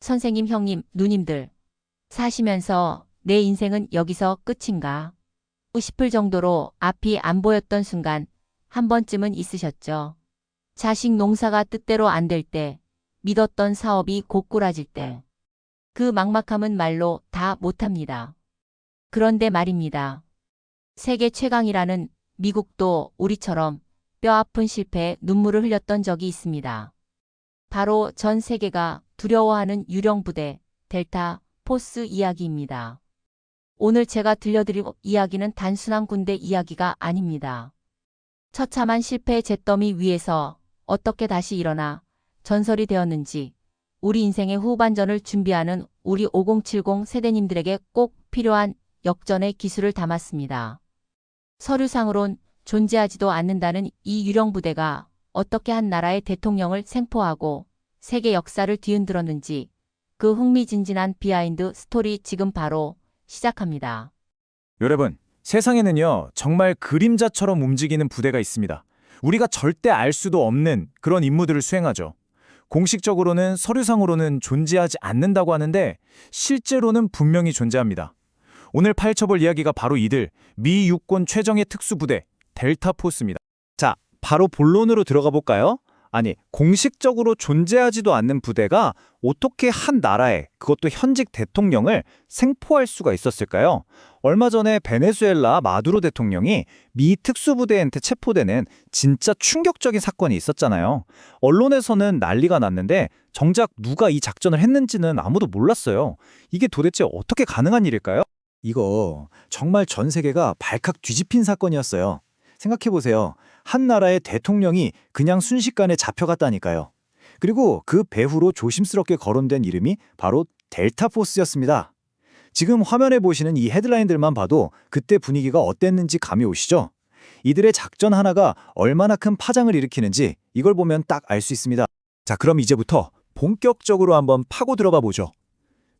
선생님, 형님, 누님들. 사시면서 내 인생은 여기서 끝인가 싶을 정도로 앞이 안 보였던 순간 한 번쯤은 있으셨죠. 자식 농사가 뜻대로 안 될 때, 믿었던 사업이 고꾸라질 때. 그 막막함은 말로 다 못합니다. 그런데 말입니다. 세계 최강이라는 미국도 우리처럼 뼈아픈 실패에 눈물을 흘렸던 적이 있습니다. 바로 전 세계가 두려워하는 유령 부대 델타 포스 이야기입니다. 오늘 제가 들려드릴 이야기는 단순한 군대 이야기가 아닙니다. 처참한 실패의 잿더미 위에서 어떻게 다시 일어나 전설이 되었는지, 우리 인생의 후반전을 준비하는 우리 5070 세대님들에게 꼭 필요한 역전의 기술을 담았습니다. 서류상으론 존재하지도 않는다는 이 유령 부대가 어떻게 한 나라의 대통령을 생포하고 세계 역사를 뒤흔들었는지, 그 흥미진진한 비하인드 스토리 지금 바로 시작합니다. 여러분, 세상에는요, 정말 그림자처럼 움직이는 부대가 있습니다. 우리가 절대 알 수도 없는 그런 임무들을 수행하죠. 공식적으로는 서류상으로는 존재하지 않는다고 하는데 실제로는 분명히 존재합니다. 오늘 파헤쳐볼 이야기가 바로 이들, 미 육군 최정예 특수부대 델타 포스입니다. 자, 바로 본론으로 들어가 볼까요? 아니, 공식적으로 존재하지도 않는 부대가 어떻게 한 나라의, 그것도 현직 대통령을 생포할 수가 있었을까요? 얼마 전에 베네수엘라 마두로 대통령이 미 특수부대한테 체포되는 진짜 충격적인 사건이 있었잖아요. 언론에서는 난리가 났는데 정작 누가 이 작전을 했는지는 아무도 몰랐어요. 이게 도대체 어떻게 가능한 일일까요? 이거 정말 전 세계가 발칵 뒤집힌 사건이었어요. 생각해보세요. 한 나라의 대통령이 그냥 순식간에 잡혀갔다니까요. 그리고 그 배후로 조심스럽게 거론된 이름이 바로 델타포스였습니다. 지금 화면에 보시는 이 헤드라인들만 봐도 그때 분위기가 어땠는지 감이 오시죠? 이들의 작전 하나가 얼마나 큰 파장을 일으키는지 이걸 보면 딱 알 수 있습니다. 자, 그럼 이제부터 본격적으로 한번 파고 들어가 보죠.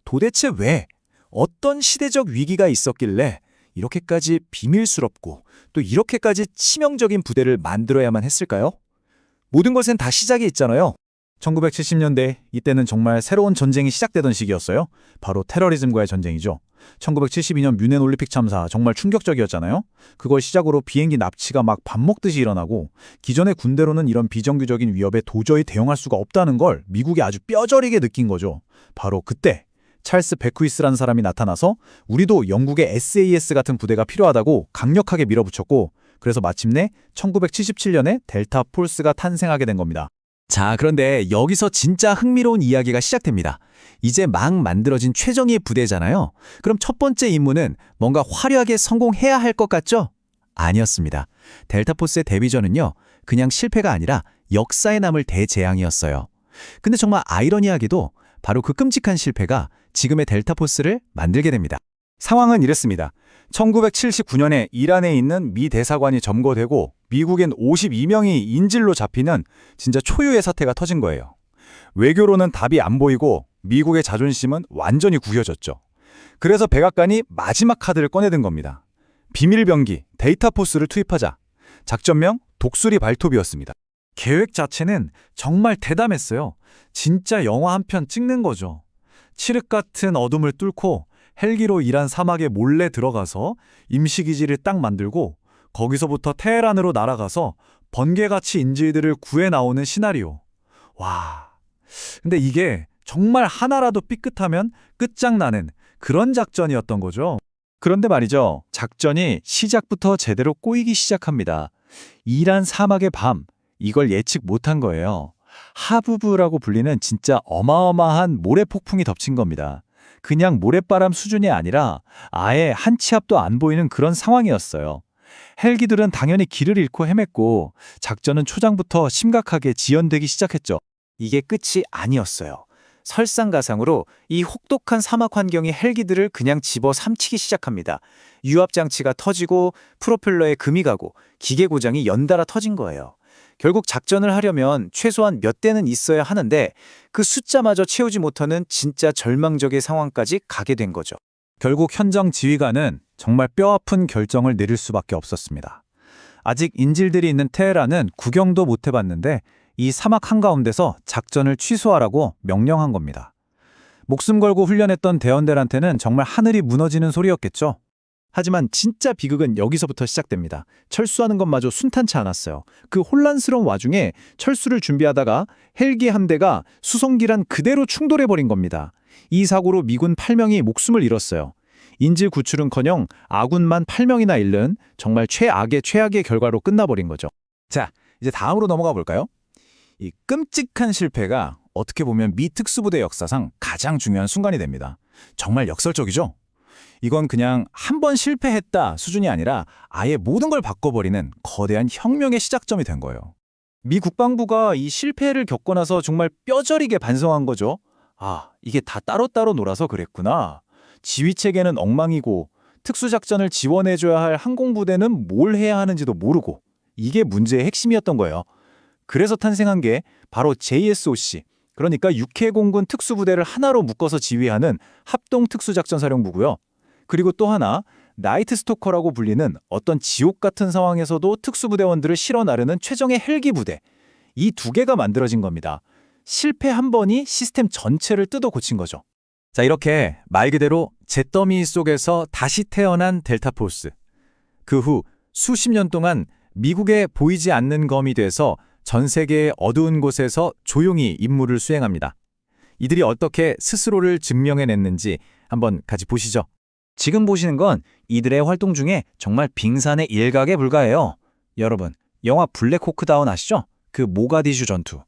도대체 왜, 어떤 시대적 위기가 있었길래 이렇게까지 비밀스럽고 또 이렇게까지 치명적인 부대를 만들어야만 했을까요? 모든 것엔 다 시작이 있잖아요. 1970년대, 이때는 정말 새로운 전쟁이 시작되던 시기였어요. 바로 테러리즘과의 전쟁이죠. 1972년 뮌헨 올림픽 참사, 정말 충격적이었잖아요. 그걸 시작으로 비행기 납치가 막 밥 먹듯이 일어나고, 기존의 군대로는 이런 비정규적인 위협에 도저히 대응할 수가 없다는 걸 미국이 아주 뼈저리게 느낀 거죠. 바로 그때 찰스 베쿠이스라는 사람이 나타나서 우리도 영국의 SAS 같은 부대가 필요하다고 강력하게 밀어붙였고, 그래서 마침내 1977년에 델타 폴스가 탄생하게 된 겁니다. 자, 그런데 여기서 진짜 흥미로운 이야기가 시작됩니다. 이제 막 만들어진 최정예 부대잖아요. 그럼 첫 번째 임무는 뭔가 화려하게 성공해야 할 것 같죠? 아니었습니다. 델타포스의 데뷔전은요, 그냥 실패가 아니라 역사에 남을 대재앙이었어요. 근데 정말 아이러니하게도 바로 그 끔찍한 실패가 지금의 델타포스를 만들게 됩니다. 상황은 이랬습니다. 1979년에 이란에 있는 미 대사관이 점거되고 미국인 52명이 인질로 잡히는 진짜 초유의 사태가 터진 거예요. 외교로는 답이 안 보이고 미국의 자존심은 완전히 구겨졌죠. 그래서 백악관이 마지막 카드를 꺼내든 겁니다. 비밀병기 데이터포스를 투입하자. 작전명 독수리 발톱이었습니다. 계획 자체는 정말 대담했어요. 진짜 영화 한 편 찍는 거죠. 칠흑 같은 어둠을 뚫고 헬기로 이란 사막에 몰래 들어가서 임시기지를 딱 만들고 거기서부터 테헤란으로 날아가서 번개같이 인질들을 구해 나오는 시나리오. 와, 근데 이게 정말 하나라도 삐끗하면 끝장나는 그런 작전이었던 거죠. 그런데 말이죠, 작전이 시작부터 제대로 꼬이기 시작합니다. 이란 사막의 밤, 이걸 예측 못한 거예요. 하부부라고 불리는 진짜 어마어마한 모래폭풍이 덮친 겁니다. 그냥 모래바람 수준이 아니라 아예 한 치 앞도 안 보이는 그런 상황이었어요. 헬기들은 당연히 길을 잃고 헤맸고 작전은 초장부터 심각하게 지연되기 시작했죠. 이게 끝이 아니었어요. 설상가상으로 이 혹독한 사막 환경이 헬기들을 그냥 집어삼키기 시작합니다. 유압장치가 터지고 프로펠러에 금이 가고 기계 고장이 연달아 터진 거예요. 결국 작전을 하려면 최소한 몇 대는 있어야 하는데 그 숫자마저 채우지 못하는 진짜 절망적인 상황까지 가게 된 거죠. 결국 현장 지휘관은 정말 뼈아픈 결정을 내릴 수밖에 없었습니다. 아직 인질들이 있는 테헤란은 구경도 못 해봤는데 이 사막 한가운데서 작전을 취소하라고 명령한 겁니다. 목숨 걸고 훈련했던 대원들한테는 정말 하늘이 무너지는 소리였겠죠. 하지만 진짜 비극은 여기서부터 시작됩니다. 철수하는 것마저 순탄치 않았어요. 그 혼란스러운 와중에 철수를 준비하다가 헬기 한 대가 수송기랑 그대로 충돌해버린 겁니다. 이 사고로 미군 8명이 목숨을 잃었어요. 인질 구출은커녕 아군만 8명이나 잃는 정말 최악의 최악의 결과로 끝나버린 거죠. 자, 이제 다음으로 넘어가 볼까요? 이 끔찍한 실패가 어떻게 보면 미 특수부대 역사상 가장 중요한 순간이 됩니다. 정말 역설적이죠? 이건 그냥 한 번 실패했다 수준이 아니라 아예 모든 걸 바꿔버리는 거대한 혁명의 시작점이 된 거예요. 미 국방부가 이 실패를 겪고 나서 정말 뼈저리게 반성한 거죠. 아, 이게 다 따로따로 놀아서 그랬구나. 지휘체계는 엉망이고 특수작전을 지원해줘야 할 항공부대는 뭘 해야 하는지도 모르고 이게 문제의 핵심이었던 거예요. 그래서 탄생한 게 바로 JSOC, 그러니까 육해공군 특수부대를 하나로 묶어서 지휘하는 합동특수작전사령부고요. 그리고 또 하나, 나이트 스토커라고 불리는 어떤 지옥 같은 상황에서도 특수부대원들을 실어 나르는 최정의 헬기 부대. 이 두 개가 만들어진 겁니다. 실패 한 번이 시스템 전체를 뜯어 고친 거죠. 자, 이렇게 말 그대로 잿더미 속에서 다시 태어난 델타포스. 그 후 수십 년 동안 미국에 보이지 않는 검이 돼서 전 세계의 어두운 곳에서 조용히 임무를 수행합니다. 이들이 어떻게 스스로를 증명해냈는지 한번 같이 보시죠. 지금 보시는 건 이들의 활동 중에 정말 빙산의 일각에 불과해요. 여러분, 영화 블랙호크 다운 아시죠? 그 모가디슈 전투.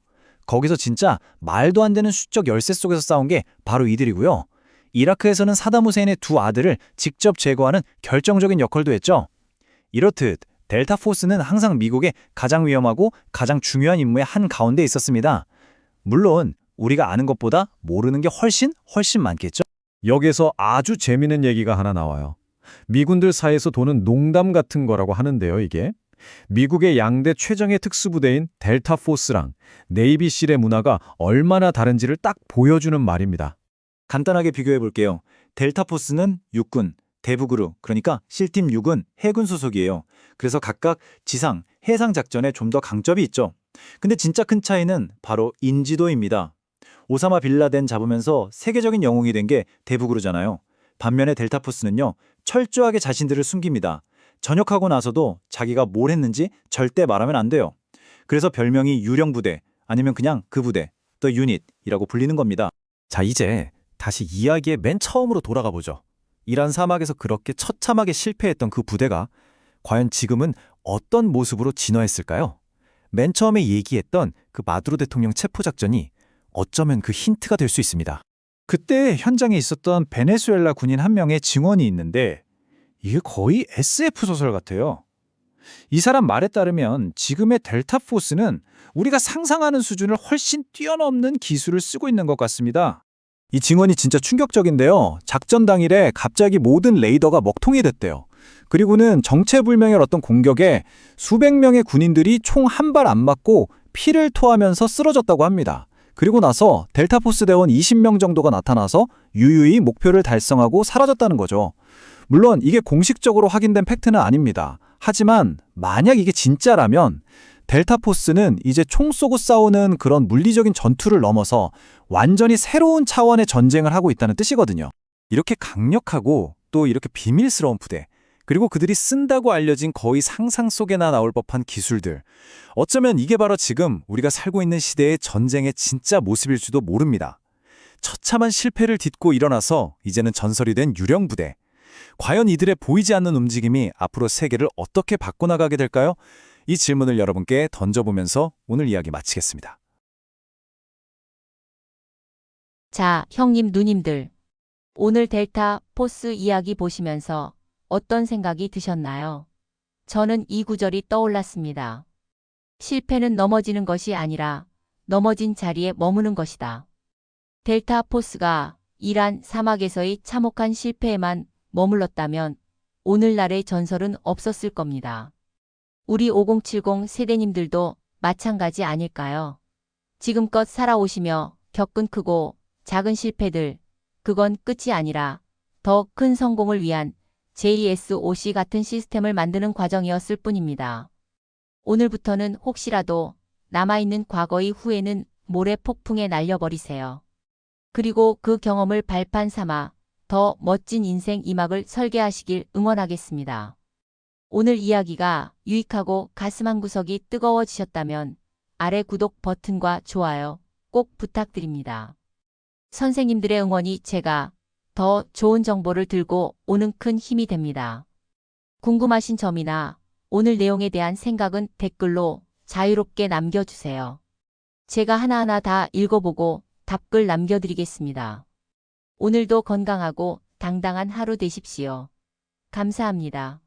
거기서 진짜 말도 안 되는 수적 열세 속에서 싸운 게 바로 이들이고요. 이라크에서는 사담 후세인의 두 아들을 직접 제거하는 결정적인 역할도 했죠. 이렇듯 델타포스는 항상 미국의 가장 위험하고 가장 중요한 임무의 한가운데 있었습니다. 물론 우리가 아는 것보다 모르는 게 훨씬 많겠죠. 여기서 아주 재미있는 얘기가 하나 나와요. 미군들 사이에서 도는 농담 같은 거라고 하는데요, 이게. 미국의 양대 최정예 특수부대인 델타포스랑 네이비실의 문화가 얼마나 다른지를 딱 보여주는 말입니다. 간단하게 비교해 볼게요. 델타포스는 육군, 대북으로, 그러니까 실팀 6은 해군 소속이에요. 그래서 각각 지상, 해상 작전에 좀 더 강점이 있죠. 근데 진짜 큰 차이는 바로 인지도입니다. 오사마 빌라덴 잡으면서 세계적인 영웅이 된 게 대북으로잖아요. 반면에 델타포스는요, 철저하게 자신들을 숨깁니다. 전역하고 나서도 자기가 뭘 했는지 절대 말하면 안 돼요. 그래서 별명이 유령부대, 아니면 그냥 그 부대, The Unit이라고 불리는 겁니다. 자, 이제 다시 이야기의 맨 처음으로 돌아가 보죠. 이란 사막에서 그렇게 처참하게 실패했던 그 부대가 과연 지금은 어떤 모습으로 진화했을까요? 맨 처음에 얘기했던 그 마두로 대통령 체포작전이 어쩌면 그 힌트가 될 수 있습니다. 그때 현장에 있었던 베네수엘라 군인 한 명의 증언이 있는데 이게 거의 SF 소설 같아요. 이 사람 말에 따르면 지금의 델타포스는 우리가 상상하는 수준을 훨씬 뛰어넘는 기술을 쓰고 있는 것 같습니다. 이 증언이 진짜 충격적인데요. 작전 당일에 갑자기 모든 레이더가 먹통이 됐대요. 그리고는 정체불명의 어떤 공격에 수백 명의 군인들이 총 한 발 안 맞고 피를 토하면서 쓰러졌다고 합니다. 그리고 나서 델타포스 대원 20명 정도가 나타나서 유유히 목표를 달성하고 사라졌다는 거죠. 물론 이게 공식적으로 확인된 팩트는 아닙니다. 하지만 만약 이게 진짜라면 델타포스는 이제 총 쏘고 싸우는 그런 물리적인 전투를 넘어서 완전히 새로운 차원의 전쟁을 하고 있다는 뜻이거든요. 이렇게 강력하고 또 이렇게 비밀스러운 부대, 그리고 그들이 쓴다고 알려진 거의 상상 속에나 나올 법한 기술들. 어쩌면 이게 바로 지금 우리가 살고 있는 시대의 전쟁의 진짜 모습일지도 모릅니다. 처참한 실패를 딛고 일어나서 이제는 전설이 된 유령부대. 과연 이들의 보이지 않는 움직임이 앞으로 세계를 어떻게 바꿔나가게 될까요? 이 질문을 여러분께 던져보면서 오늘 이야기 마치겠습니다. 자, 형님, 누님들. 오늘 델타 포스 이야기 보시면서 어떤 생각이 드셨나요? 저는 이 구절이 떠올랐습니다. 실패는 넘어지는 것이 아니라 넘어진 자리에 머무는 것이다. 델타 포스가 이란 사막에서의 참혹한 실패에만 머물렀다면 오늘날의 전설은 없었을 겁니다. 우리 5070 세대님들도 마찬가지 아닐까요? 지금껏 살아오시며 겪은 크고 작은 실패들, 그건 끝이 아니라 더 큰 성공을 위한 JSOC 같은 시스템을 만드는 과정이었을 뿐입니다. 오늘부터는 혹시라도 남아있는 과거의 후회는 모래 폭풍에 날려버리세요. 그리고 그 경험을 발판 삼아 더 멋진 인생 이막을 설계하시길 응원하겠습니다. 오늘 이야기가 유익하고 가슴 한구석이 뜨거워지셨다면 아래 구독 버튼과 좋아요 꼭 부탁드립니다. 선생님들의 응원이 제가 더 좋은 정보를 들고 오는 큰 힘이 됩니다. 궁금하신 점이나 오늘 내용에 대한 생각은 댓글로 자유롭게 남겨주세요. 제가 하나하나 다 읽어보고 답글 남겨드리겠습니다. 오늘도 건강하고 당당한 하루 되십시오. 감사합니다.